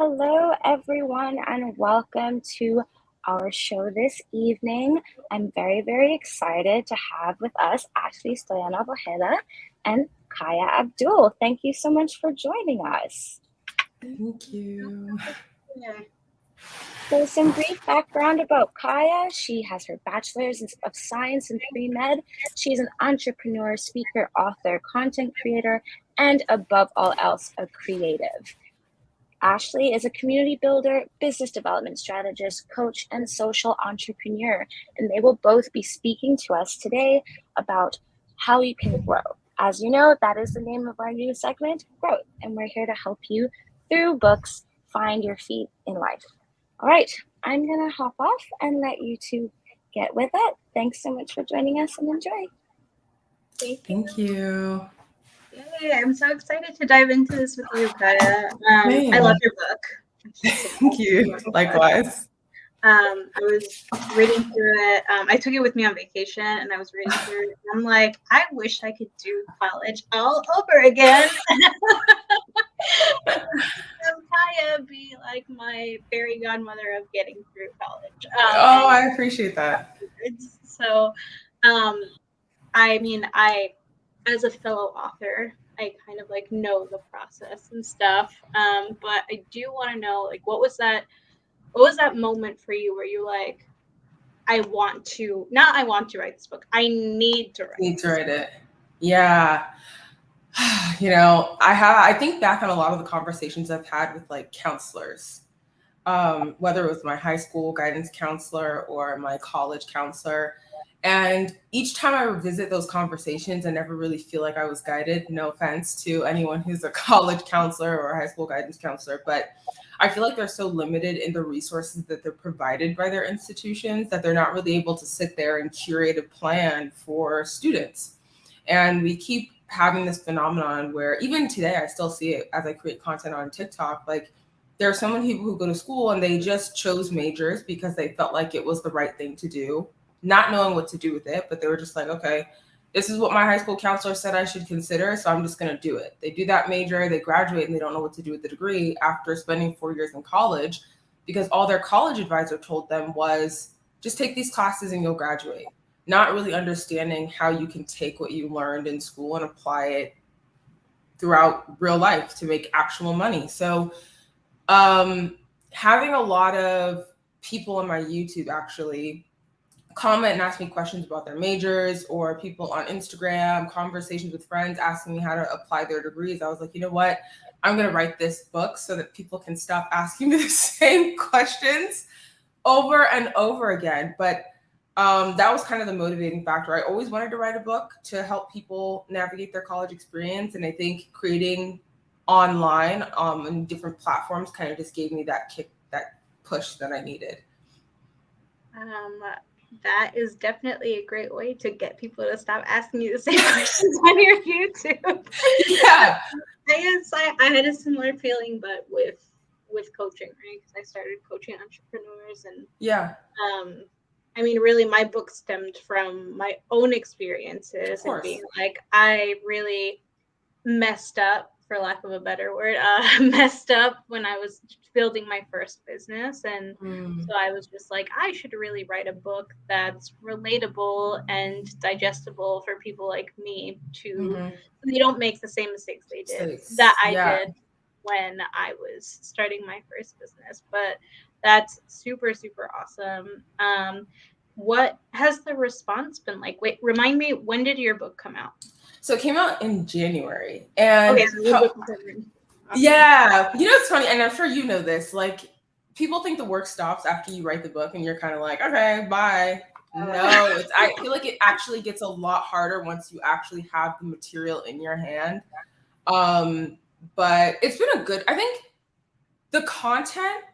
Hello, everyone, and welcome to our show this evening. I'm very, very excited to have with us Ashley Stoyanov Ojeda and Kaya Abdul. Thank you so much for joining us. Thank you. Yeah. So, some brief background about Kaya. She has her bachelor's of science in pre-med. She's an entrepreneur, speaker, author, content creator, and above all else, a creative. Ashley is a community builder, business development strategist, coach, and social entrepreneur, and they will both be speaking to us today about how you can grow. As you know, that is the name of our new segment, Growth, and we're here to help you through books find your feet in life. All right, I'm going to hop off and let you two get with it. Thanks so much for joining us and enjoy. Thank you. Yay, I'm so excited to dive into this with you, Kaya. I love your book. Thank you. Likewise. I was reading through it. I took it with me on vacation and I was reading through it. And I'm like, I wish I could do college all over again. Have Kaya be like my fairy godmother of getting through college. I appreciate that. So, I mean, as a fellow author, I kind of like know the process and stuff. But I do want to know, like, what was that moment for you where you like, I want to write this book. I need to write it. Yeah. I think back on a lot of the conversations I've had with like counselors, whether it was my high school guidance counselor or my college counselor. And each time I revisit those conversations, I never really feel like I was guided. No offense to anyone who's a college counselor or a high school guidance counselor, but I feel like they're so limited in the resources that they're provided by their institutions that they're not really able to sit there and curate a plan for students. And we keep having this phenomenon where even today, I still see it as I create content on TikTok. Like, there are so many people who go to school and they just chose majors because they felt like it was the right thing to do, not knowing what to do with it, but they were just like, okay, this is what my high school counselor said I should consider, so I'm just going to do it. They do that major, they graduate, and they don't know what to do with the degree after spending 4 years in college because all their college advisor told them was just take these classes and you'll graduate, not really understanding how you can take what you learned in school and apply it throughout real life to make actual money. So having a lot of people on my YouTube actually comment and ask me questions about their majors, or people on Instagram, conversations with friends asking me how to apply their degrees. I was like, you know what? I'm going to write this book so that people can stop asking me the same questions over and over again. But that was kind of the motivating factor. I always wanted to write a book to help people navigate their college experience. And I think creating online and different platforms kind of just gave me that kick, that push that I needed. That is definitely a great way to get people to stop asking you the same questions on your YouTube. Yeah. I had a similar feeling, but with coaching, right? Because I started coaching entrepreneurs, and yeah. I mean, really, my book stemmed from my own experiences and being like, I really messed up, for lack of a better word, messed up when I was building my first business. And so I was just like, I should really write a book that's relatable and digestible for people like me so they don't make the same mistakes they did that I did when I was starting my first business. But that's super, super awesome. What has the response been like? Wait, remind me, when did your book come out? So it came out in January. And okay, so yeah, it's funny, and I'm sure you know this, like, people think the work stops after you write the book and you're kind of like, okay, bye. No, I feel like it actually gets a lot harder once you actually have the material in your hand. But it's been I think the content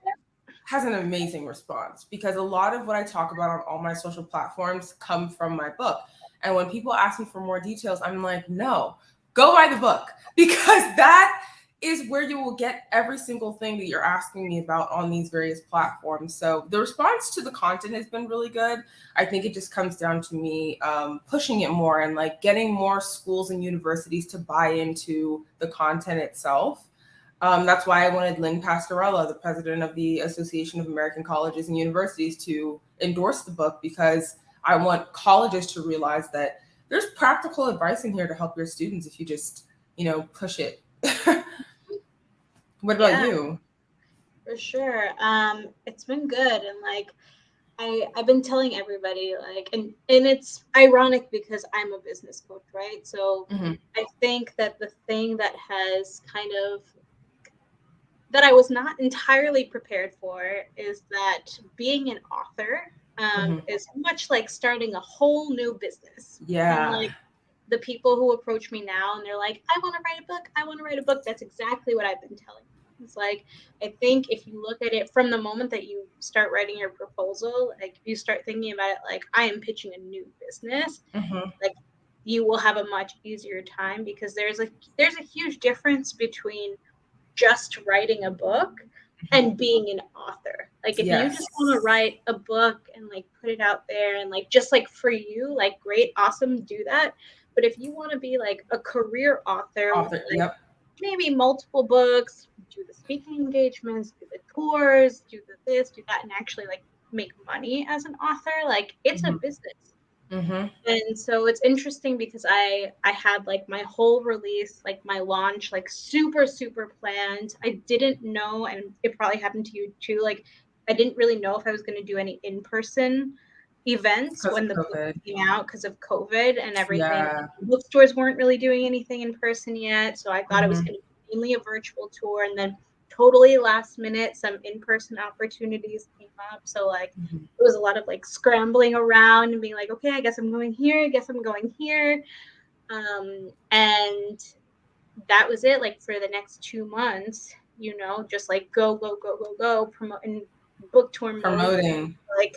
has an amazing response because a lot of what I talk about on all my social platforms come from my book. And when people ask me for more details, I'm like, no, go buy the book, because that is where you will get every single thing that you're asking me about on these various platforms. So the response to the content has been really good. I think it just comes down to me pushing it more and like getting more schools and universities to buy into the content itself. That's why I wanted Lynn Pastorella, the president of the Association of American Colleges and Universities, to endorse the book, because I want colleges to realize that there's practical advice in here to help your students if you just, push it. What about you? For sure. It's been good, and like I've been telling everybody, like, and it's ironic because I'm a business coach, right? So Mm-hmm. I think that the thing that has kind of that I was not entirely prepared for is that being an author is much like starting a whole new business. And Yeah. like the people who approach me now and they're like, I want to write a book. I want to write a book. That's exactly what I've been telling them. It's like, I think if you look at it from the moment that you start writing your proposal, like you start thinking about it like, I am pitching a new business, like you will have a much easier time, because there's a huge difference between just writing a book and being an author. Like if you Yes. just want to write a book and like put it out there and like just like for you, like great, awesome, do that. But if you want to be like a career author with like Yep. maybe multiple books, do the speaking engagements, do the tours, do the this, do that, and actually like make money as an author, like it's a business. And so it's interesting because I had like my whole release, like my launch, like super planned. I didn't know, and it probably happened to you too, like I didn't really know if I was going to do any in-person events Because when of the book COVID. came out, because of COVID and everything. Yeah. Bookstores weren't really doing anything in person yet, so I thought it was going to be mainly a virtual tour, and then totally last minute some in-person opportunities came up. So like it was a lot of like scrambling around and being like, okay, I guess I'm going here, I guess I'm going here. And that was it, like for the next 2 months, just like go promote in book tour mode, Promoting. like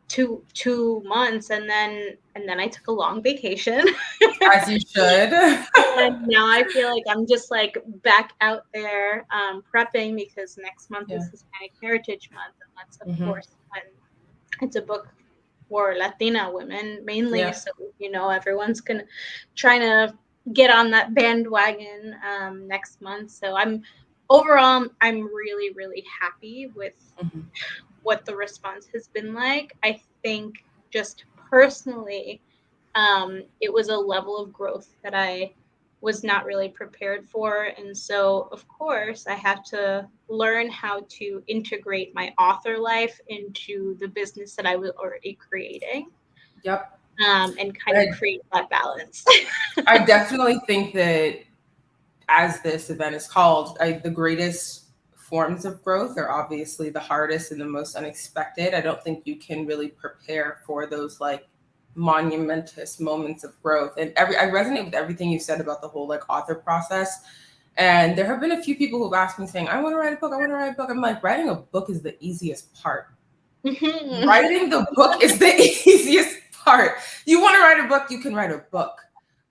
two months, and then I took a long vacation. As you should. And now I feel like I'm just like back out there prepping, because next month is Hispanic Heritage Month, and that's of course when it's a book for Latina women mainly. Yeah. So everyone's gonna trying to get on that bandwagon next month. So I'm really happy with what the response has been like. I think just personally, it was a level of growth that I was not really prepared for. And so, of course, I have to learn how to integrate my author life into the business that I was already creating. Yep. And kind of create that balance. I definitely think that, as this event is called, the greatest forms of growth are obviously the hardest and the most unexpected. I don't think you can really prepare for those like monumentous moments of growth. And I resonate with everything you said about the whole like author process. And there have been a few people who've asked me saying, I want to write a book. I want to write a book. I'm like, writing a book is the easiest part. Writing the book is the easiest part. You want to write a book, you can write a book.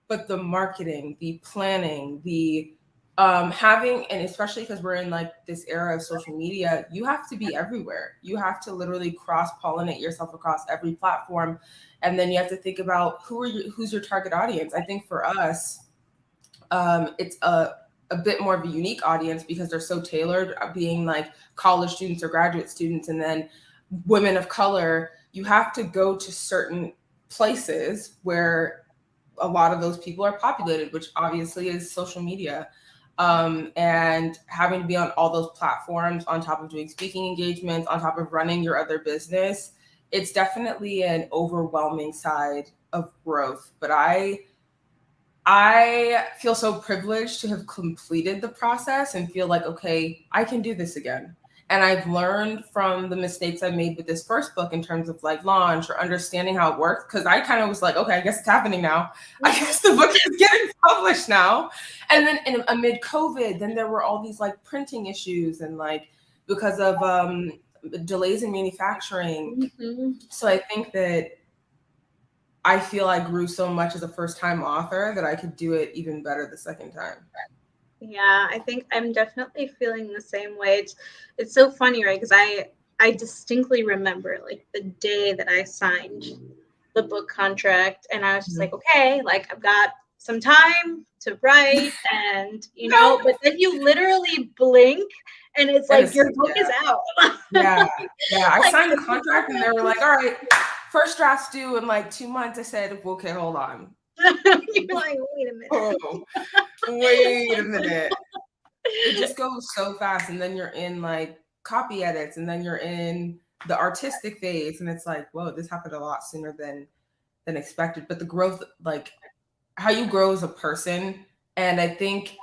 But the marketing, the planning, the having, and especially because we're in like this era of social media, you have to be everywhere. You have to literally cross-pollinate yourself across every platform. And then you have to think about who's your target audience. I think for us, it's a bit more of a unique audience because they're so tailored, being like college students or graduate students, and then women of color. You have to go to certain places where a lot of those people are populated, which obviously is social media. And having to be on all those platforms on top of doing speaking engagements, on top of running your other business, it's definitely an overwhelming side of growth. But I feel so privileged to have completed the process and feel like, okay, I can do this again. And I've learned from the mistakes I made with this first book in terms of like launch or understanding how it works. Cause I kind of was like, okay, I guess it's happening now. I guess the book is getting published now. And then amid COVID, then there were all these like printing issues and like because of delays in manufacturing. So I think that I feel I grew so much as a first-time author that I could do it even better the second time. Yeah, I think I'm definitely feeling the same way. It's so funny, right? Because I distinctly remember like the day that I signed the book contract, and I was just like, okay, like I've got some time to write, and but then you literally blink and it's like your book is out. Yeah. I signed the contract and they were like, all right, first draft's due in like 2 months. I said, okay, hold on. You're like, wait a minute. Oh, wait a minute. It just goes so fast, and then you're in like copy edits, and then you're in the artistic phase, and it's like, whoa, this happened a lot sooner than expected. But the growth, like how you grow as a person, and I think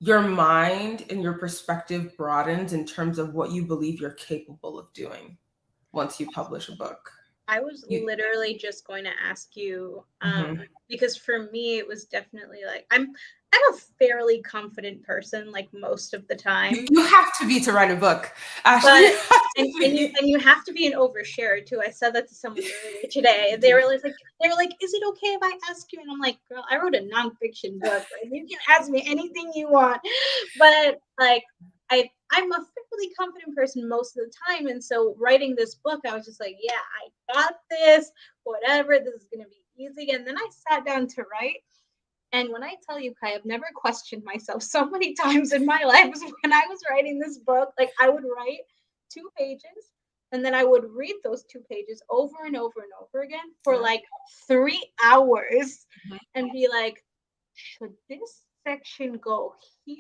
your mind and your perspective broadens in terms of what you believe you're capable of doing once you publish a book. I was literally just going to ask you, because for me, it was definitely like, I'm a fairly confident person, like most of the time. You have to be to write a book, Ashley. And you have to be an oversharer too. I said that to someone earlier today. They were like, is it okay if I ask you? And I'm like, girl, I wrote a nonfiction book. Like, you can ask me anything you want. But like, I'm a fairly confident person most of the time. And so writing this book, I was just like, yeah, I got this, whatever, this is going to be easy. And then I sat down to write. And when I tell you, Kai, I've never questioned myself so many times in my life when I was writing this book. Like, I would write 2 pages and then I would read those 2 pages over and over and over again for like 3 hours and be like, should this section go here?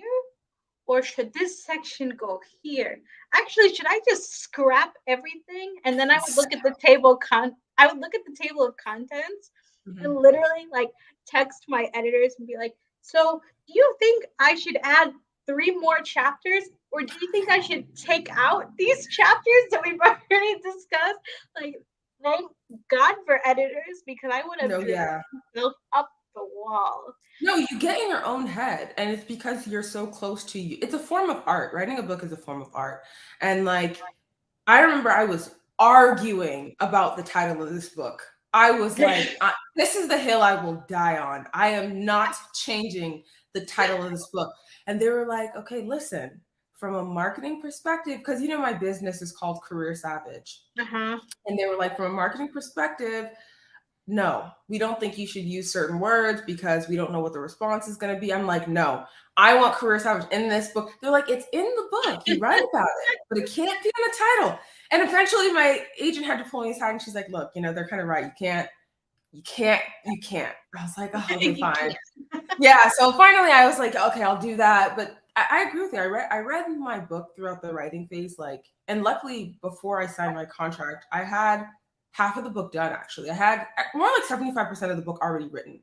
Or should this section go here? Actually, should I just scrap everything? And then I would look at the table of contents and literally like text my editors and be like, so do you think I should add 3 more chapters? Or do you think I should take out these chapters that we've already discussed? Like, thank God for editors, because I would have built up the wall. No, you get in your own head, and it's because you're so close to you. It's a form of art. Writing a book is a form of art. And like, I remember I was arguing about the title of this book. I was like, this is the hill I will die on. I am not changing the title of this book. And they were like, okay, listen, from a marketing perspective, because my business is called Career Savage. And they were like, from a marketing perspective, no, we don't think you should use certain words because we don't know what the response is going to be. I'm like, no, I want Career Savage in this book. They're like, it's in the book. You write about it, but it can't be in the title. And eventually my agent had to pull me aside and she's like, look, they're kind of right. You can't. I was like, oh, okay, fine. Yeah. So finally I was like, okay, I'll do that. But I agree with you. I read my book throughout the writing phase, and luckily before I signed my contract, I had half of the book done. Actually, I had more like 75% of the book already written.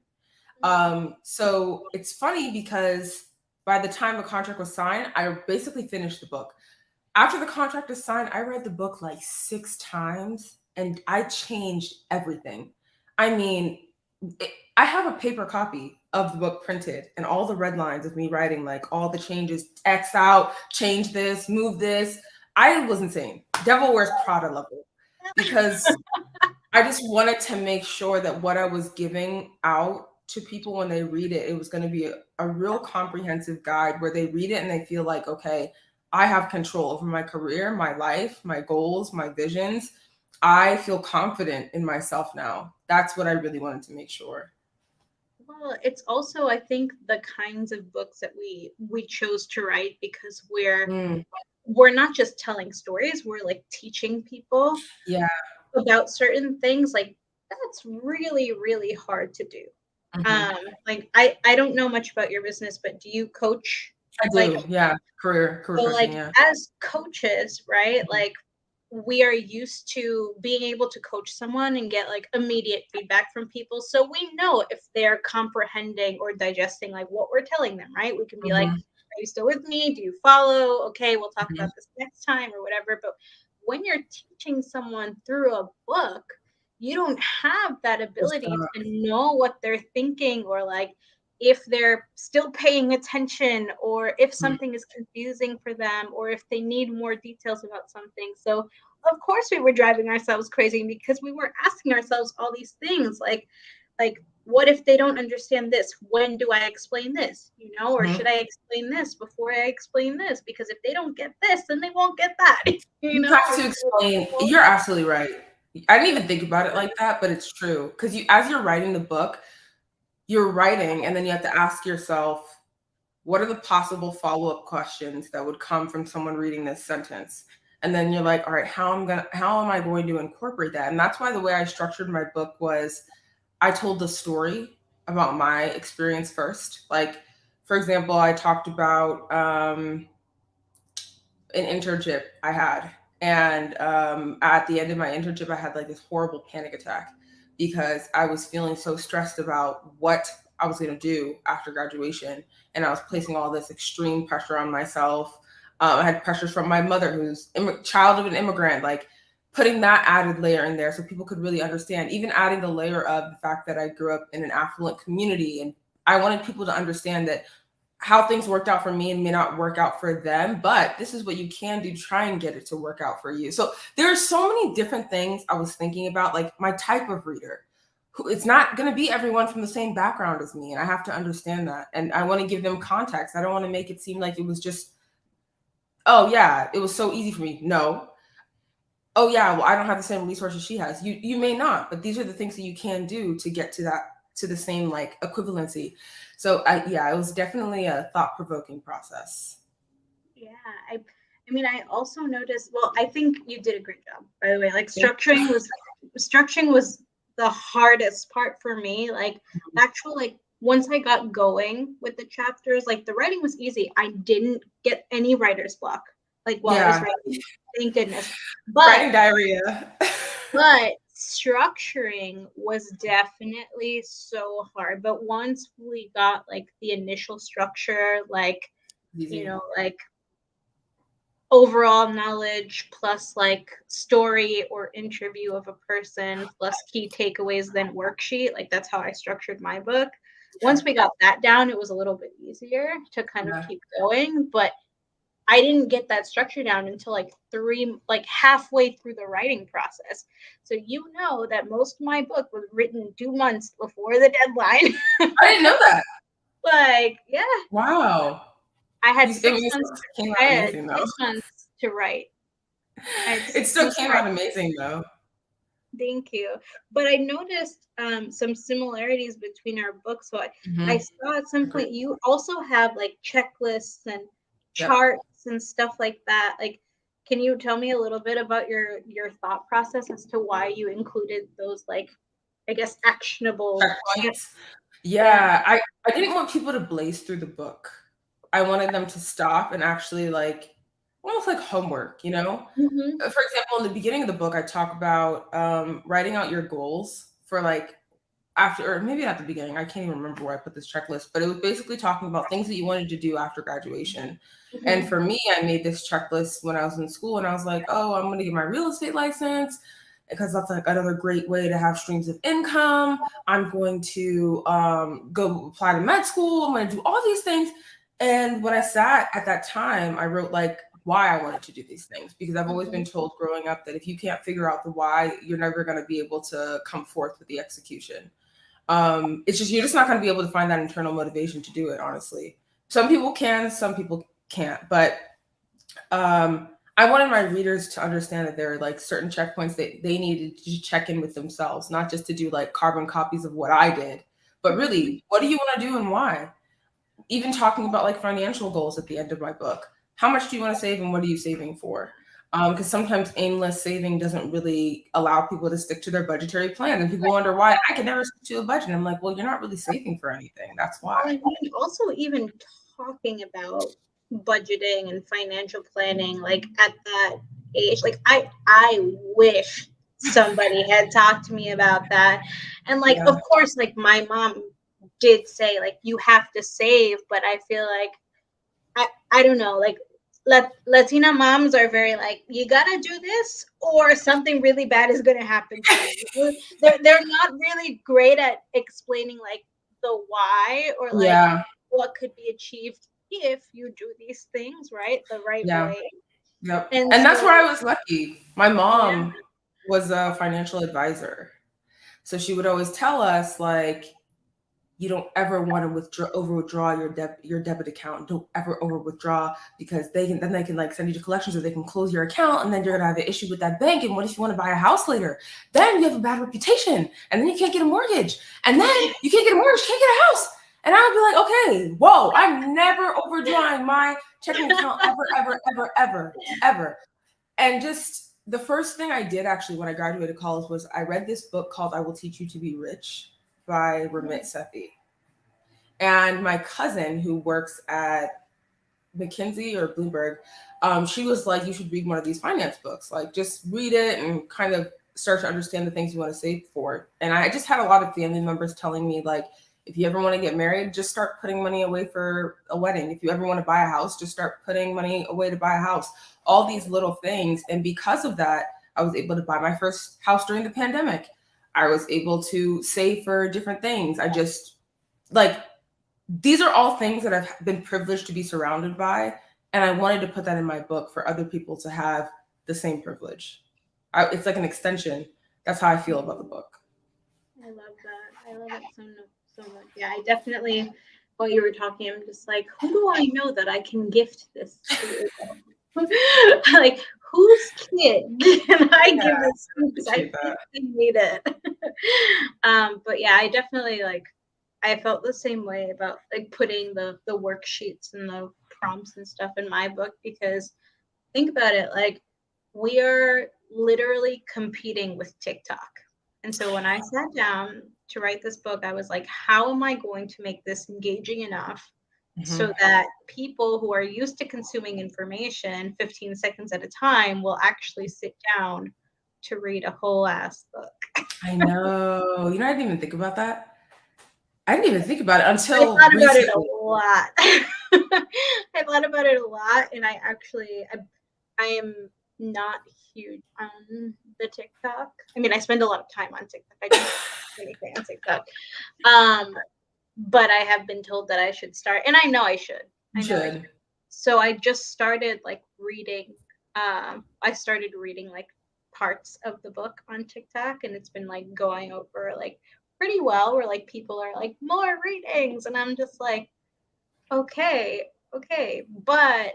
So it's funny because by the time the contract was signed, I basically finished the book. After the contract was signed, I read the book like 6 times and I changed everything. I mean, I have a paper copy of the book printed and all the red lines of me writing, like all the changes, X out, change this, move this. I was insane. Devil Wears Prada level. Because I just wanted to make sure that what I was giving out to people when they read it, it was going to be a real comprehensive guide where they read it and they feel like, okay, I have control over my career, my life, my goals, my visions. I feel confident in myself now. That's what I really wanted to make sure. Well, it's also, I think, the kinds of books that we chose to write because we're not just telling stories, we're like teaching people about certain things. Like, that's really, really hard to do. Like, I don't know much about your business, but do you coach? I do, career so coaching, like as coaches, right? Like, we are used to being able to coach someone and get like immediate feedback from people, so we know if they're comprehending or digesting like what we're telling them, right? We can be like, are you still with me? Do you follow? Okay, we'll talk about this next time or whatever. But when you're teaching someone through a book, you don't have that ability to know what they're thinking, or like if they're still paying attention, or if something is confusing for them, or if they need more details about something. So of course we were driving ourselves crazy because we were asking ourselves all these things like what if they don't understand this? When do I explain this? Or should I explain this before I explain this? Because if they don't get this, then they won't get that. You have to explain. You're absolutely right. I didn't even think about it like that, but it's true. Because as you're writing the book, you're writing and then you have to ask yourself, what are the possible follow-up questions that would come from someone reading this sentence? And then you're like, all right, how am I going to incorporate that? And that's why the way I structured my book was I told the story about my experience first. Like, for example, I talked about an internship I had. And at the end of my internship, I had like this horrible panic attack because I was feeling so stressed about what I was going to do after graduation. And I was placing all this extreme pressure on myself. I had pressures from my mother, who's child of an immigrant, like putting that added layer in there so people could really understand, even adding the layer of the fact that I grew up in an affluent community. And I wanted people to understand that how things worked out for me and may not work out for them, but this is what you can do to try and get it to work out for you. So there are so many different things I was thinking about, like my type of reader. It's not going to be everyone from the same background as me, and I have to understand that. And I want to give them context. I don't want to make it seem like it was just, oh yeah, it was so easy for me. No. Oh yeah, well I don't have the same resources she has. You may not, but these are the things that you can do to get to that, to the same like equivalency. So it was definitely a thought-provoking process. Yeah, I mean, I also noticed. Well, I think you did a great job, by the way. Like structuring was the hardest part for me. Like actual, like once I got going with the chapters, like the writing was easy. I didn't get any writer's block, like while I was writing. Thank goodness. But writing diarrhea. But structuring was definitely so hard. But once we got like the initial structure, like like overall knowledge plus like story or interview of a person plus key takeaways, then worksheet, like that's how I structured my book. Once we got that down, it was a little bit easier to kind of keep going. But I didn't get that structure down until like halfway through the writing process. So that most of my book was written 2 months before the deadline. I didn't know that. Yeah. Wow. I had 6 months. I had 6 months to write. It still came out amazing though. Thank you. But I noticed some similarities between our books. So I saw at some point you also have like checklists and charts and stuff like that. Like, can you tell me a little bit about your thought process as to why you included those, like, I guess, actionable checkpoints? Yeah, I didn't want people to blaze through the book. I wanted them to stop and actually like almost like homework, For example, in the beginning of the book, I talk about writing out your goals for like after, or maybe at the beginning, I can't even remember where I put this checklist, but it was basically talking about things that you wanted to do after graduation. And for me, I made this checklist when I was in school, and I was like, oh, I'm going to get my real estate license because that's like another great way to have streams of income. I'm going to go apply to med school. I'm going to do all these things. And when I sat at that time, I wrote like why I wanted to do these things, because I've always been told growing up that if you can't figure out the why, you're never going to be able to come forth with the execution. It's just, you're just not going to be able to find that internal motivation to do it, honestly. Some people can, some people can't, but I wanted my readers to understand that there are like certain checkpoints that they needed to check in with themselves, not just to do like carbon copies of what I did, but really, what do you want to do and why? Even talking about like financial goals at the end of my book. How much do you want to save and what are you saving for? Because sometimes aimless saving doesn't really allow people to stick to their budgetary plan. And people wonder why I can never stick to a budget. I'm like, well, you're not really saving for anything. That's why. I mean, also, even talking about budgeting and financial planning, like at that age, like I wish somebody had talked to me about that. And like, of course, like my mom did say, like, you have to save, but I feel like I don't know, like Latina moms are very like, you gotta do this or something really bad is gonna happen to you. They're not really great at explaining like the why or like what could be achieved if you do these things right the right way. Yep. And that's where I was lucky. My mom was a financial advisor. So she would always tell us like, you don't ever want to overdraw your debit account. Don't ever over withdraw, because they can like send you to collections, or they can close your account, and then you're gonna have an issue with that bank. And what if you want to buy a house later? Then you have a bad reputation, and then you can't get a mortgage, and then you can't get a mortgage, can't get a house. And I would be like, okay, whoa, I'm never overdrawing my checking account ever. And just the first thing I did actually when I graduated college was I read this book called I Will Teach You to Be Rich by Ramit Sethi. And my cousin, who works at McKinsey or Bloomberg, she was like, you should read one of these finance books. Like, just read it and kind of start to understand the things you want to save for. And I just had a lot of family members telling me, like, if you ever want to get married, just start putting money away for a wedding. If you ever want to buy a house, just start putting money away to buy a house. All these little things. And because of that, I was able to buy my first house during the pandemic. I was able to save for different things. I just, like, these are all things that I've been privileged to be surrounded by. And I wanted to put that in my book for other people to have the same privilege. It's like an extension. That's how I feel about the book. I love that. I love it so much. Yeah, I definitely, while you were talking, I'm just like, who do I know that I can gift this to? Like, whose kid can I give this to? Because I think they need it. But yeah, I definitely, like, I felt the same way about like putting the worksheets and the prompts and stuff in my book, because think about it, like, we are literally competing with TikTok. And so when I sat down to write this book, I was like, how am I going to make this engaging enough so that people who are used to consuming information 15 seconds at a time will actually sit down to read a whole ass book? I know. You know, I didn't even think about that. I didn't even think about it until I thought recently. about it a lot. I thought about it a lot, and I am not huge on the TikTok. I mean, I spend a lot of time on TikTok. I don't do anything on TikTok. But I have been told that I should start, and I know I should. I should. So I just started like reading. I started reading like parts of the book on TikTok, and it's been like going over like pretty well, where like people are like, more readings, and I'm just like, okay, but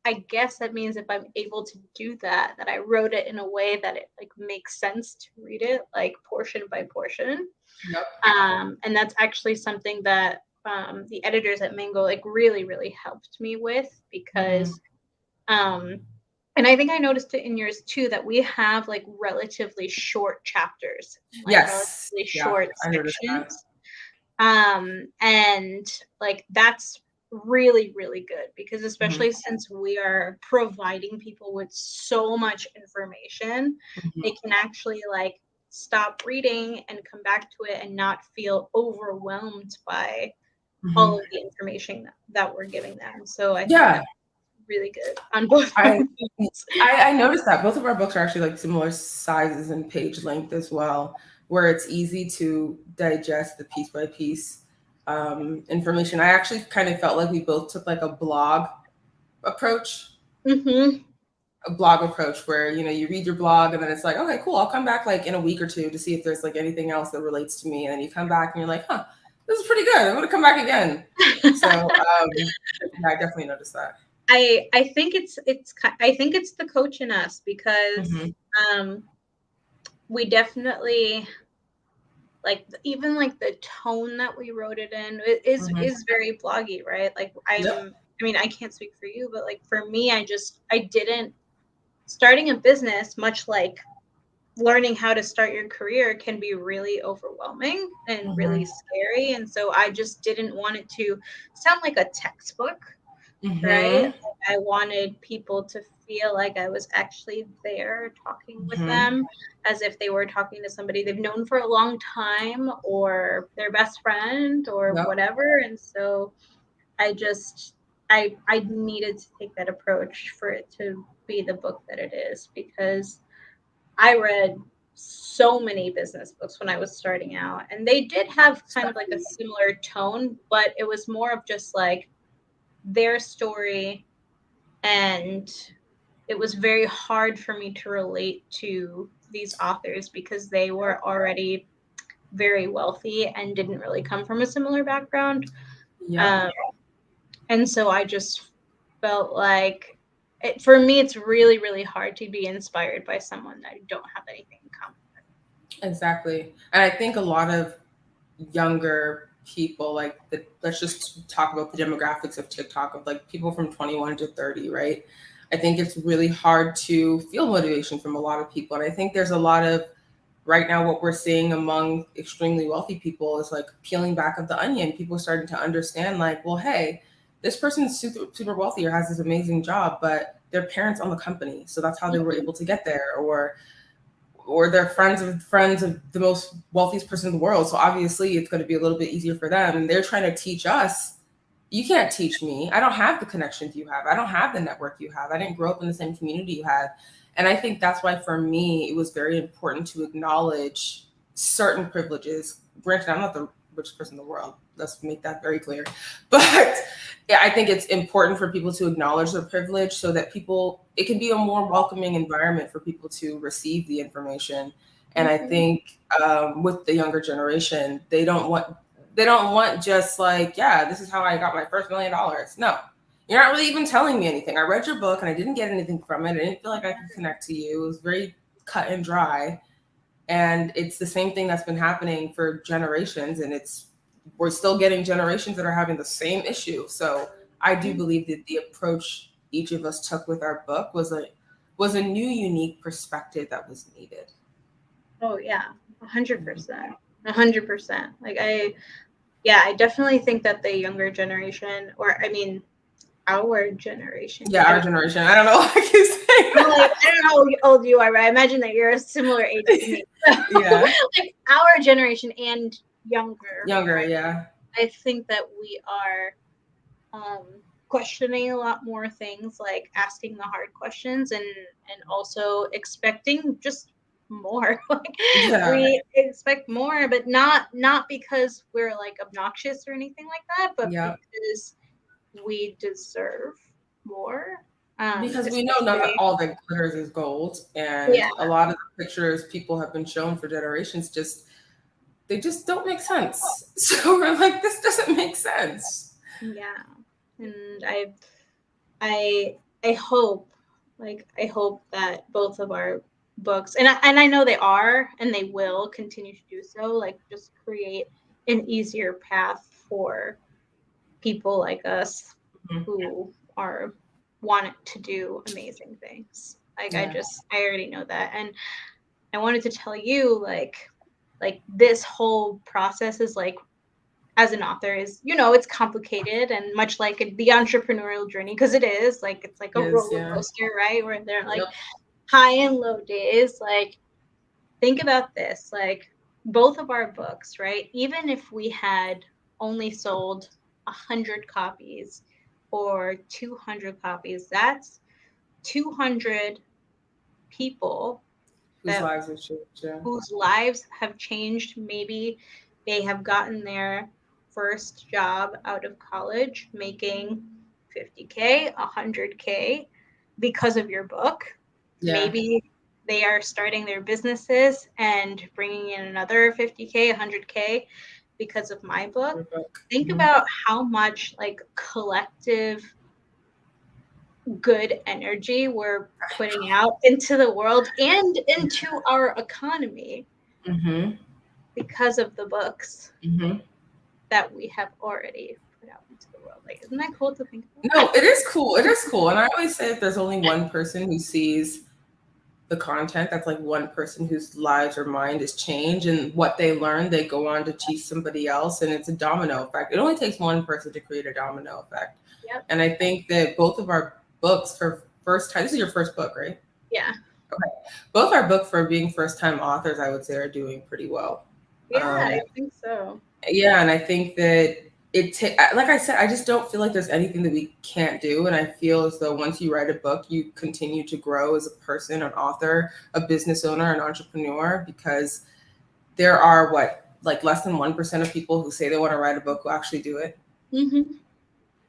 I guess that means if I'm able to do that I wrote it in a way that it like makes sense to read it like portion by portion. Yep. And that's actually something that the editors at Mango like really helped me with, because and I think I noticed it in yours too, that we have like relatively short chapters, like relatively short sections. And like that's really good, because especially since we are providing people with so much information, they can actually like stop reading and come back to it and not feel overwhelmed by all of the information that we're giving them. So I think that's really good on both. I noticed that both of our books are actually like similar sizes and page length as well, where it's easy to digest the piece by piece information. I actually kind of felt like we both took like a blog approach. A blog approach where, you know, you read your blog and then it's like, okay, cool, I'll come back like in a week or two to see if there's like anything else that relates to me. And then you come back and you're like, huh, this is pretty good. I'm going to come back again. So yeah, I definitely noticed that. I think it's the coach in us, because we definitely like, even like the tone that we wrote it in is very bloggy, right? Like I mean, I can't speak for you, but like for me, I didn't, starting a business, much like learning how to start your career, can be really overwhelming and really scary. And so I just didn't want it to sound like a textbook. Right? I wanted people to feel like I was actually there talking with them, as if they were talking to somebody they've known for a long time, or their best friend, or whatever. And so I needed to take that approach for it to be the book that it is, because I read so many business books when I was starting out, and they did have kind of like a similar tone, but it was more of just like their story, and it was very hard for me to relate to these authors because they were already very wealthy and didn't really come from a similar background. Yeah. And so I just felt like for me, it's really, really hard to be inspired by someone that I don't have anything in common with. Exactly. And I think a lot of younger people, like let's just talk about the demographics of TikTok, of like people from 21 to 30, right? I think it's really hard to feel motivation from a lot of people. And I think there's a lot of, right now, what we're seeing among extremely wealthy people is like peeling back of the onion. People starting to understand, like, well, hey, this person's super wealthy or has this amazing job, but their parents own the company. So that's how they were able to get there. Or they're friends of the most wealthiest person in the world. So obviously it's going to be a little bit easier for them. And they're trying to teach us, you can't teach me. I don't have the connections you have. I don't have the network you have. I didn't grow up in the same community you had. And I think that's why for me, it was very important to acknowledge certain privileges. Granted, I'm not the richest person in the world. Let's make that very clear. But yeah, I think it's important for people to acknowledge their privilege so that it can be a more welcoming environment for people to receive the information. And I think with the younger generation, they don't want just like, yeah, this is how I got my first $1 million. No, you're not really even telling me anything. I read your book and I didn't get anything from it. I didn't feel like I could connect to you. It was very cut and dry. And it's the same thing that's been happening for generations. And we're still getting generations that are having the same issue. So I do believe that the approach each of us took with our book was a new, unique perspective that was needed. Oh yeah, 100%, 100%. Like I definitely think that the younger generation, or I mean, our generation. Yeah, our generation. I don't know what I can say. I don't know how old you are, but I imagine that you're a similar age to me. Yeah. Like our generation and younger. Younger, right? yeah. I think that we are questioning a lot more things, like asking the hard questions and also expecting just more. Like we expect more, but not because we're like obnoxious or anything like that, but because we deserve more. Because we know not all that glitters is gold, and a lot of the pictures people have been shown for generations they just don't make sense. So we're like, this doesn't make sense. Yeah, and I hope that both of our books, and I know they are, and they will continue to do so, like just create an easier path for people like us who are want to do amazing things. Like I already know that, and I wanted to tell you like this whole process is like, as an author, is it's complicated, and much like the entrepreneurial journey, because it is like, it's like a roller coaster, right, where there are like high and low days. Like think about this, like both of our books, right, even if we had only sold 100 copies or 200 copies, that's 200 people whose lives have changed. Maybe they have gotten their first job out of college making 50K, 100K because of your book. Maybe they are starting their businesses and bringing in another 50K, 100K because of my book. Think about how much like collective good energy we're putting out into the world and into our economy because of the books that we have already put out into the world. Like, isn't that cool to think about? No, it is cool. It is cool. And I always say, if there's only one person who sees the content, that's like one person whose lives or mind is changed, and what they learn, they go on to teach somebody else, and it's a domino effect. It only takes one person to create a domino effect. And I think that both of our books, for first time, this is your first book, right? Yeah. Okay. Both our books, for being first time authors, I would say, are doing pretty well. I think so. Yeah, and I think that like I said, I just don't feel like there's anything that we can't do. And I feel as though once you write a book, you continue to grow as a person, an author, a business owner, an entrepreneur, because there are less than 1% of people who say they want to write a book who actually do it.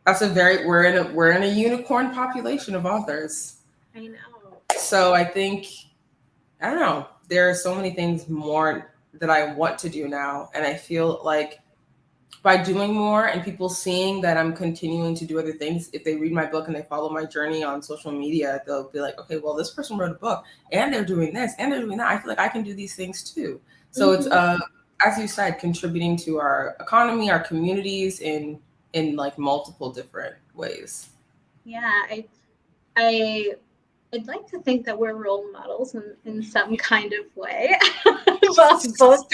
That's we're in a unicorn population of authors. I know. So I think, I don't know, there are so many things more that I want to do now. And I feel like by doing more and people seeing that I'm continuing to do other things, if they read my book and they follow my journey on social media, they'll be like, okay, well, this person wrote a book and they're doing this and they're doing that. I feel like I can do these things too. So it's, as you said, contributing to our economy, our communities in like multiple different ways. Yeah, I'd like to think that we're role models in some kind of way. Both of us.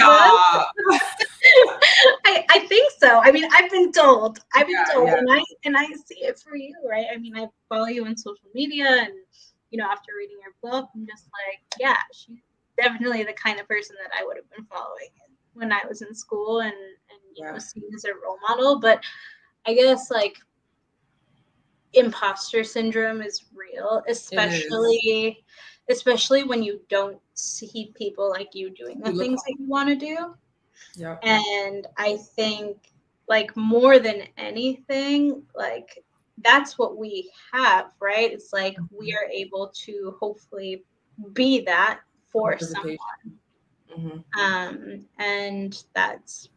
I think so. I mean, I've been told, and I see it for you, right? I mean, I follow you on social media, and after reading your book, I'm just like, yeah, she's definitely the kind of person that I would have been following when I was in school, and seen as a role model. But I guess like imposter syndrome is real, especially when you don't see people like you doing the things that you want to do. Yep. And I think like more than anything, like that's what we have, right? It's like we are able to hopefully be that for someone. And that's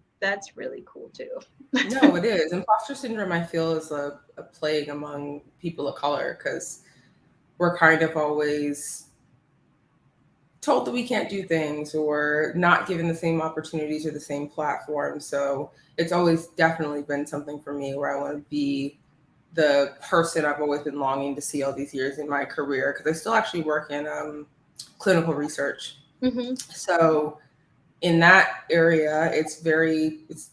really cool too. No, it is. Imposter syndrome, I feel, is a plague among people of color because we're kind of always told that we can't do things or not given the same opportunities or the same platform. So it's always definitely been something for me where I want to be the person I've always been longing to see all these years in my career, because I still actually work in clinical research. So in that area, it's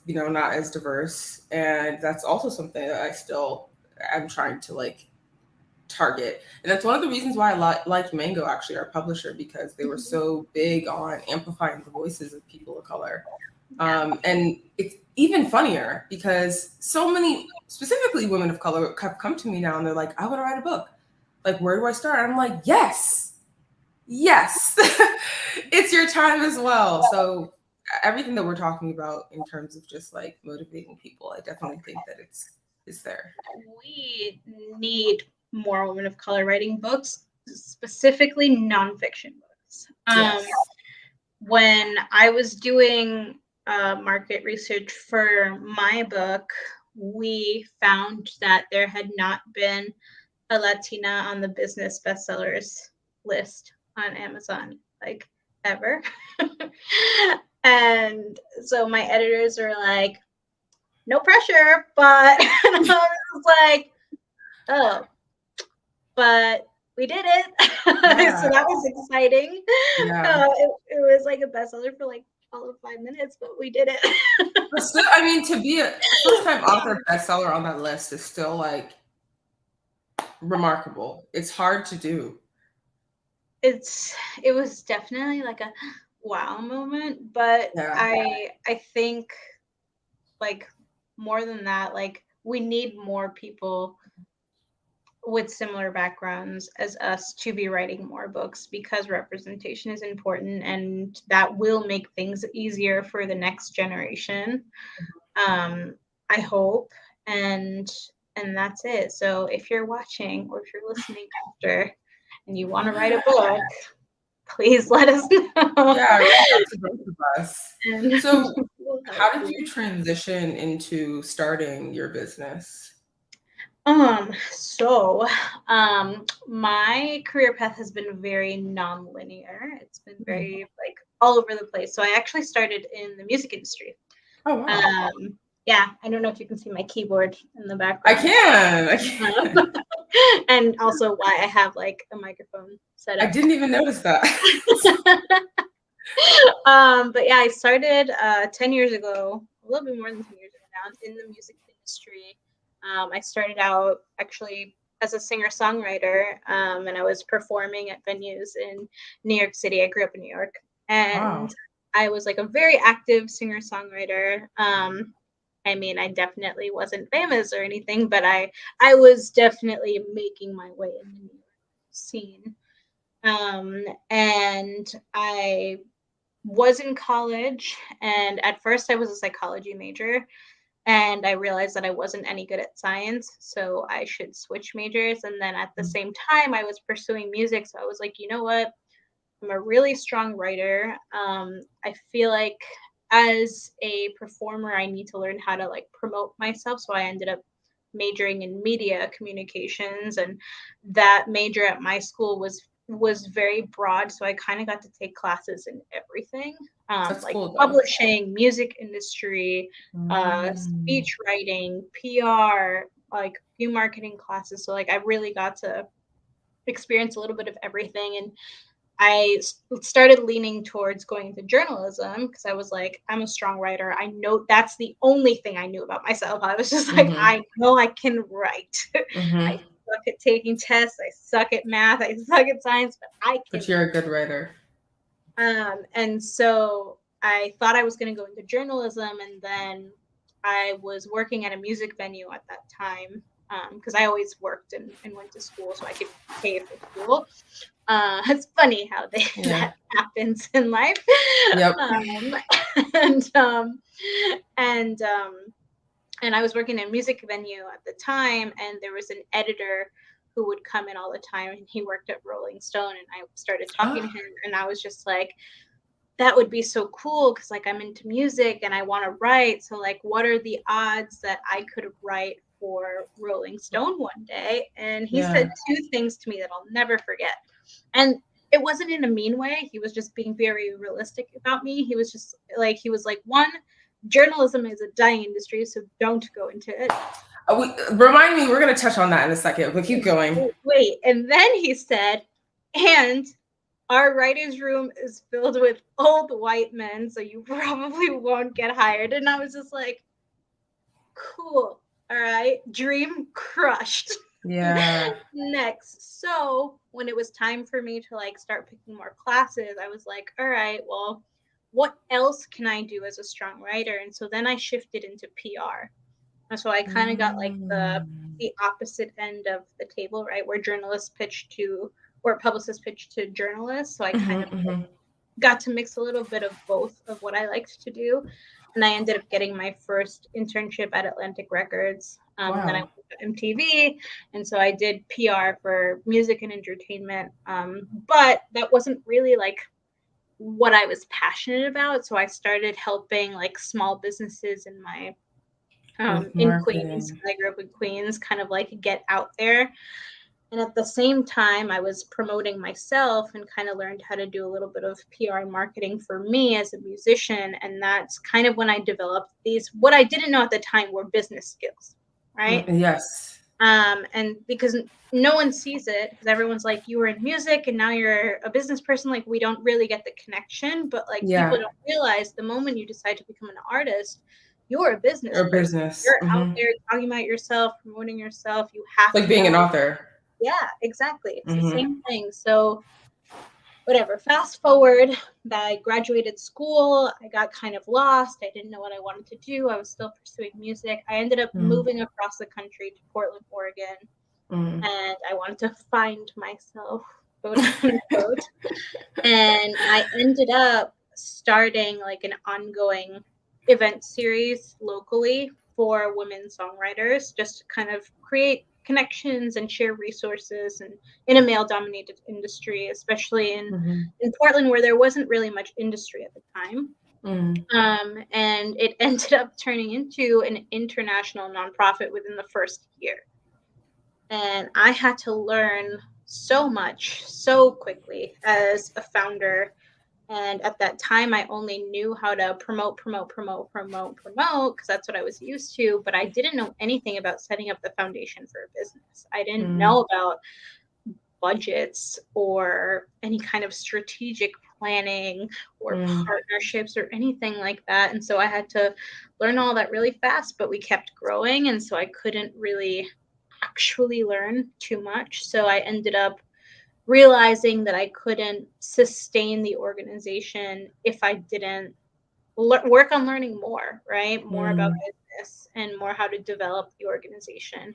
not as diverse, and that's also something that I still am trying to like target. And that's one of the reasons why I liked Mango, actually, our publisher, because they were so big on amplifying the voices of people of color. And it's even funnier because so many, specifically women of color, have come to me now and they're like, I want to write a book. Like, where do I start? I'm like, yes, it's your time as well. So everything that we're talking about in terms of just like motivating people, I definitely think that it's there. We need more women of color writing books, specifically nonfiction books. When I was doing market research for my book, we found that there had not been a Latina on the business bestsellers list on Amazon, like ever. And so my editors were like, no pressure, but I was like, oh, but we did it. So that was exciting. It was like a bestseller for like all of 5 minutes, but we did it. But still, I mean, to be a first-time author bestseller on that list is still like remarkable. It's hard to do. It was definitely like a wow moment, but I think like more than that, like we need more people with similar backgrounds as us to be writing more books, because representation is important and that will make things easier for the next generation. I hope. And that's it. So if you're watching or if you're listening after and you want to write a book, please let us know. Yeah, reach out to both of us. So how did you transition into starting your business? My career path has been very non-linear. It's been very like all over the place. So I actually started in the music industry. Oh, wow. Yeah, I don't know if you can see my keyboard in the background. I can. And also why I have like a microphone set up. I didn't even notice that. But yeah, I started 10 years ago, a little bit more than 10 years ago now, in the music industry. I started out actually as a singer-songwriter, and I was performing at venues in New York City. I grew up in New York, and I was like a very active singer-songwriter. I mean, I definitely wasn't famous or anything, but I was definitely making my way in the New York scene. And I was in college, and at first I was a psychology major, and I realized that I wasn't any good at science, so I should switch majors. And then at the same time, I was pursuing music, so I was like, you know what? I'm a really strong writer. I feel like as a performer, I need to learn how to like promote myself. So I ended up majoring in media communications, and that major at my school was very broad. So I kind of got to take classes in everything, That's like cool though. publishing, music industry, speech writing, PR, like a few marketing classes. So like I really got to experience a little bit of everything. And I started leaning towards going into journalism because I was like, I'm a strong writer. I know that's the only thing I knew about myself. I was just like, I know I can write. I suck at taking tests. I suck at math. I suck at science, but I can. But you're a good writer. And so I thought I was going to go into journalism, and then I was working at a music venue at that time because I always worked and went to school so I could pay for school. It's funny how that happens in life. Yep. And I was working in a music venue at the time, and there was an editor who would come in all the time, and he worked at Rolling Stone, and I started talking to him, and I was just like, that would be so cool because like I'm into music and I want to write. So like, what are the odds that I could write for Rolling Stone one day? And he said two things to me that I'll never forget. And it wasn't in a mean way. He was just being very realistic about me. He was like, one, journalism is a dying industry, so don't go into it. Remind me, we're going to touch on that in a second, but keep going. Wait, and then he said, and our writer's room is filled with old white men, so you probably won't get hired. And I was just like, cool. All right. Dream crushed. Yeah. Next. So when it was time for me to like start picking more classes, I was like, all right, well, what else can I do as a strong writer? And so then I shifted into PR. And so I kind of got like the opposite end of the table, right? Where journalists pitch to, or publicists pitch to journalists. So I kind of got to mix a little bit of both of what I liked to do. And I ended up getting my first internship at Atlantic Records. Then I went to MTV. And so I did PR for music and entertainment. But that wasn't really like what I was passionate about. So I started helping like small businesses in my in Queens. I grew up in Queens, kind of like get out there. And at the same time, I was promoting myself and kind of learned how to do a little bit of PR and marketing for me as a musician. And that's kind of when I developed these, what I didn't know at the time were business skills, right? Yes. And because no one sees it, because everyone's like, you were in music and now you're a business person, like we don't really get the connection. But like people don't realize the moment you decide to become an artist, you're a business person. You're out there talking about yourself, promoting yourself. You have like being an author. Yeah, exactly. It's the same thing. So whatever, fast forward, I graduated school. I got kind of lost. I didn't know what I wanted to do. I was still pursuing music. I ended up moving across the country to Portland, Oregon. And I wanted to find myself, quote unquote. And I ended up starting like an ongoing event series locally for women songwriters, just to kind of create connections and share resources, and in a male dominated industry, especially in Portland, where there wasn't really much industry at the time. And it ended up turning into an international nonprofit within the first year. And I had to learn so much so quickly as a founder. And at that time, I only knew how to promote, because that's what I was used to. But I didn't know anything about setting up the foundation for a business. I didn't know about budgets or any kind of strategic planning or partnerships or anything like that. And so I had to learn all that really fast, but we kept growing. And so I couldn't really actually learn too much. So I ended up realizing that I couldn't sustain the organization if I didn't work on learning more, right? More about business and more how to develop the organization.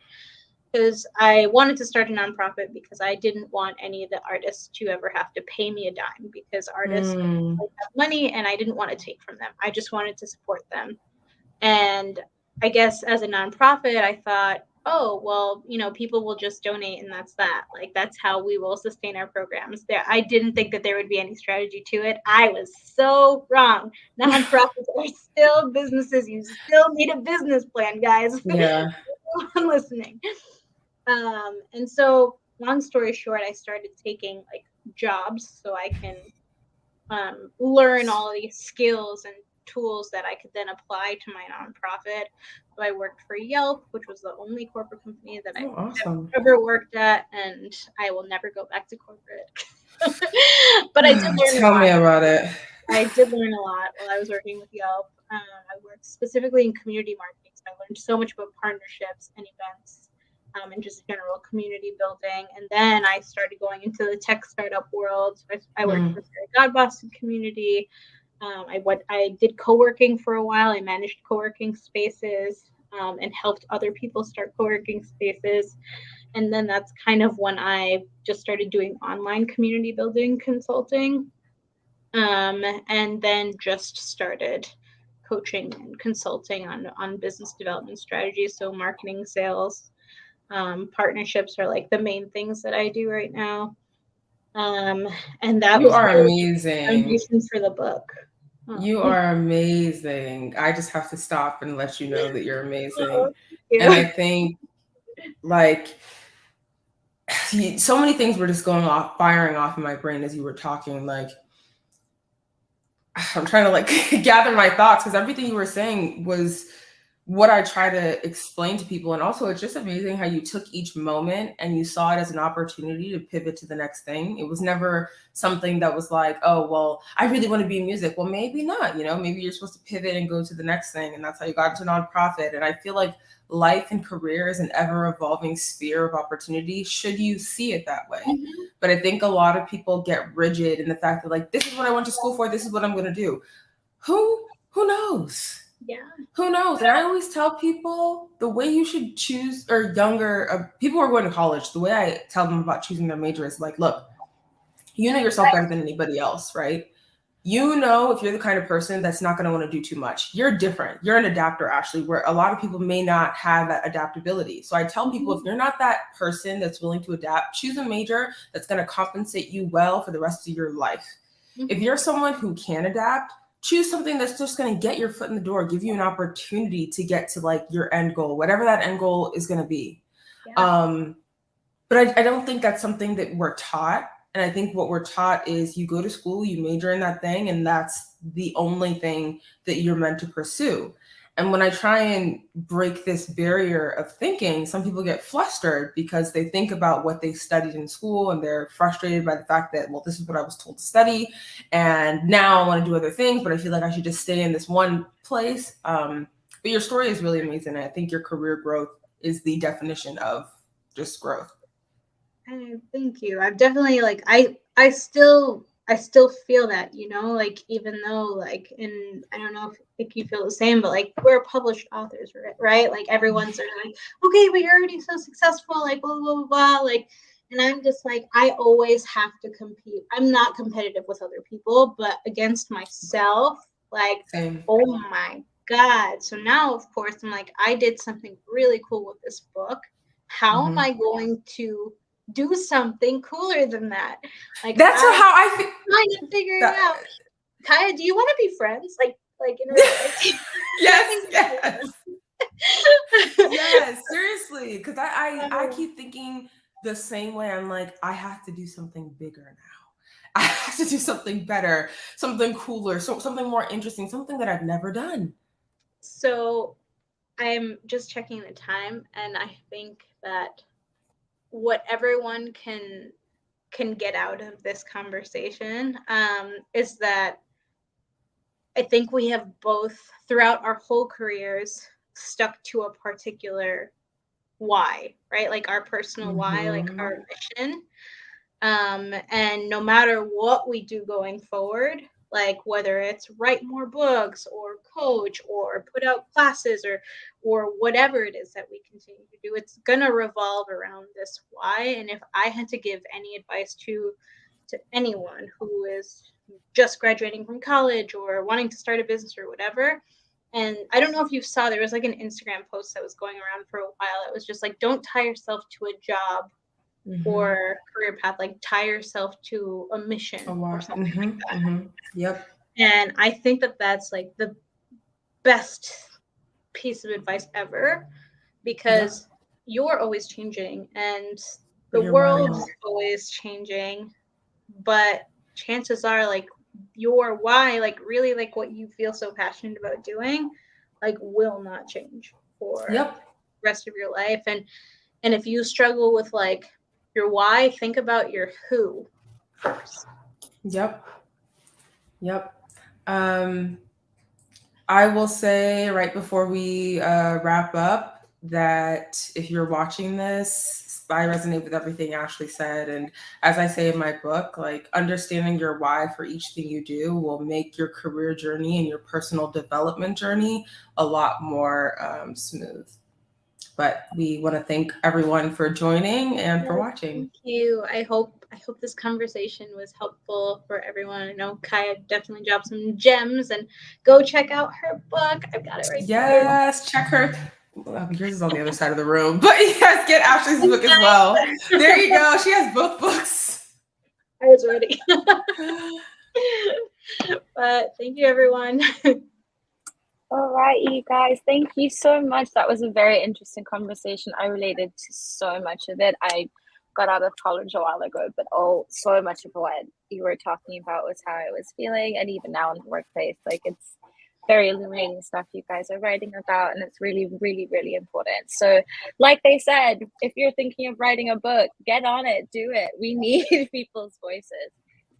Because I wanted to start a nonprofit because I didn't want any of the artists to ever have to pay me a dime, because artists have money and I didn't want to take from them. I just wanted to support them. And I guess as a nonprofit, I thought, oh, well, people will just donate and that's that. Like, that's how we will sustain our programs. I didn't think that there would be any strategy to it. I was so wrong. Nonprofits are still businesses. You still need a business plan, guys. Yeah. I'm listening. And so, long story short, I started taking like jobs so I can learn all these skills and tools that I could then apply to my nonprofit. So I worked for Yelp, which was the only corporate company that I Awesome. ever worked at, and I will never go back to corporate. But I did learn a Tell me lot. about it. I did learn a lot while I was working with Yelp. I worked specifically in community marketing, so I learned so much about partnerships and events, and just general community building. And then I started going into the tech startup world. So I worked for the God Boston community. I did co-working for a while. I managed co-working spaces, and helped other people start co-working spaces. And then that's kind of when I just started doing online community building consulting. And then just started coaching and consulting on business development strategies. So marketing, sales, partnerships are like the main things that I do right now. And that You was are really amazing. the foundation for the book. You are amazing. I just have to stop and let you know that you're amazing. Oh, thank And you. I think like so many things were just going off, firing off in my brain as you were talking. Like I'm trying to like gather my thoughts because everything you were saying was what I try to explain to people. And also, it's just amazing how you took each moment and you saw it as an opportunity to pivot to the next thing. It was never something that was like, oh, well, I really want to be in music. Well, maybe not, maybe you're supposed to pivot and go to the next thing. And that's how you got into nonprofit. And I feel like life and career is an ever evolving sphere of opportunity, should you see it that way. Mm-hmm. But I think a lot of people get rigid in the fact that like, this is what I went to school for. This is what I'm going to do. Who knows? Yeah. Who knows? And I always tell people the way you should choose, or younger people who are going to college, the way I tell them about choosing their major is like, look, you know yourself better than anybody else, right? You know, if you're the kind of person that's not going to want to do too much, you're different. You're an adapter, actually, where a lot of people may not have that adaptability. So I tell people, if you're not that person that's willing to adapt, choose a major that's going to compensate you well for the rest of your life. If you're someone who can adapt, choose something that's just going to get your foot in the door, give you an opportunity to get to like your end goal, whatever that end goal is going to be. Yeah. But I don't think that's something that we're taught. And I think what we're taught is you go to school, you major in that thing, and that's the only thing that you're meant to pursue. And when I try and break this barrier of thinking, some people get flustered because they think about what they studied in school and they're frustrated by the fact that, well, this is what I was told to study. And now I want to do other things, but I feel like I should just stay in this one place. But your story is really amazing. I think your career growth is the definition of just growth. Thank you. I've definitely like I still feel that, like even though like I don't know if you feel the same, but like we're published authors, right? Like everyone's sort of like, okay, but you're already so successful, like blah blah blah blah. Like, and I'm just like, I always have to compete. I'm not competitive with other people, but against myself, like, Same. Oh my God. So now of course I'm like, I did something really cool with this book. How am I going to do something cooler than that? Like, that's how I feel. Trying to figure it out. Kaya, do you want to be friends? Like in real life? Yes. Yes, seriously. Because I keep thinking the same way. I'm like, I have to do something bigger now. I have to do something better, something cooler, something more interesting, something that I've never done. So I'm just checking the time, and I think that what everyone can get out of this conversation is that I think we have both throughout our whole careers stuck to a particular why, right? Like our personal why, like our mission. And no matter what we do going forward, like whether it's write more books or coach or put out classes or whatever it is that we continue to do, it's gonna revolve around this why. And if I had to give any advice to anyone who is just graduating from college or wanting to start a business or whatever, And I don't know if you saw, there was like an Instagram post that was going around for a while. It was just like, don't tie yourself to a job or career path, like tie yourself to a mission or something like that. Yep. And I think that that's like the best piece of advice ever, because you're always changing and the world's always changing, but chances are like your why, like really like what you feel so passionate about doing, like will not change for the rest of your life. And if you struggle with like your why, think about your who first. Yep. I will say right before we wrap up that if you're watching this, I resonate with everything Ashley said. And as I say in my book, like understanding your why for each thing you do will make your career journey and your personal development journey a lot more smooth. But we want to thank everyone for joining and for watching. Thank you. I hope this conversation was helpful for everyone. I know Kaya definitely dropped some gems, and go check out her book. I've got it right here. Yes, check her. Well, yours is on the other side of the room, but yes, get Ashley's book as well. There you go. She has both books. I was ready. But thank you, everyone. All right, you guys, thank you so much. That was a very interesting conversation. I related to so much of it. I got out of college a while ago, but so much of what you were talking about was how I was feeling, and even now in the workplace, like it's very illuminating stuff you guys are writing about, and it's really, really, really important. So, like they said, if you're thinking of writing a book, get on it, do it. We need people's voices.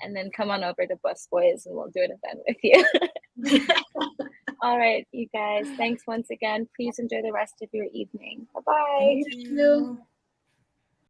And then come on over to Busboys and we'll do an event with you. All right, you guys, thanks once again. Please enjoy the rest of your evening. Bye-bye. Thank you.